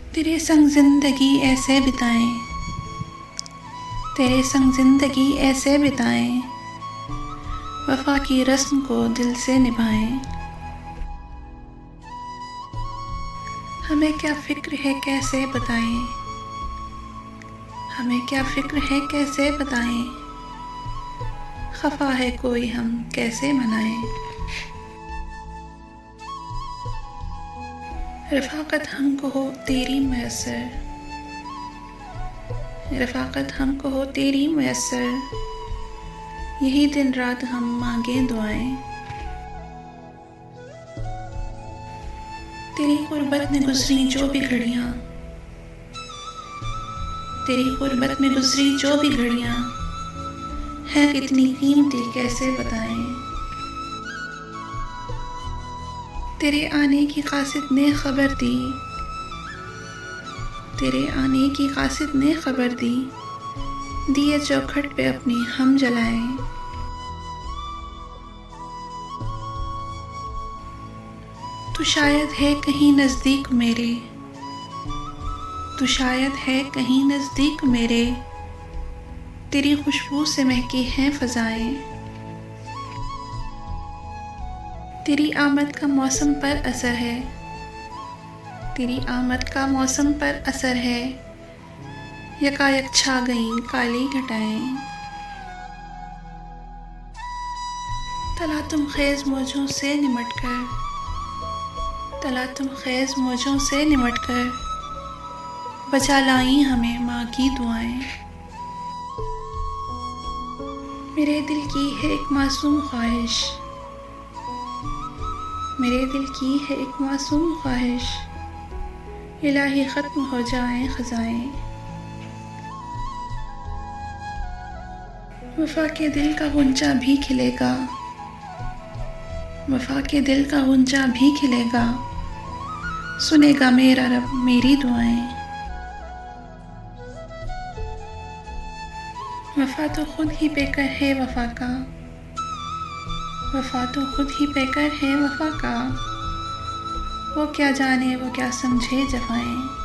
तेरे संग ज़िंदगी ऐसे बिताएं, तेरे संग ज़िंदगी ऐसे बिताएं, वफ़ा की रस्म को दिल से निभाएं। हमें क्या फ़िक्र है कैसे बताएं, हमें क्या फ़िक्र है कैसे बताएं, खफ़ा है कोई हम कैसे मनाएं। रफ़ाक़त हमको हो तेरी मैसर, रफ़ाक़त हमको हो तेरी मैसर, यही दिन रात हम मांगें दुआएं। तेरी ग़ुरबत में गुज़री जो भी घड़ियाँ, तेरी ग़ुरबत में गुज़री जो भी घड़ियाँ, हैं कितनी कीमती कैसे बताएं। तेरे आने की क़ासिद ने ख़बर दी, तेरे आने की क़ासिद ने ख़बर दी, दिए चौखट पे अपनी हम जलाएं। तू शायद है कहीं नज़दीक मेरे, तू शायद है कहीं नज़दीक मेरे, तेरी खुशबू से महकी हैं फ़ज़ाएं। तेरी आमद का मौसम पर असर है, तेरी आमद का मौसम पर असर है, यकायक छा गईं काली घटाएं। तला तुम ख़ेज़ मौजों से निमट कर, तला तुम ख़ेज़ मौजों से निमट कर, बचा लाई हमें माँ की दुआएं। मेरे दिल की है एक मासूम ख्वाहिश, मेरे दिल की है एक मासूम ख्वाहिश, इलाही ख़त्म हो जाएं ख़ज़ाएं। वफ़ा के दिल का गुंजा भी खिलेगा, वफ़ा के दिल का गुंजा भी खिलेगा, सुनेगा मेरा रब मेरी दुआएं। वफ़ा तो खुद ही बेकर है वफ़ा का, वफ़ा तो खुद ही बेकर है वफ़ा का, वो क्या जाने वो क्या समझे जफ़ाएं।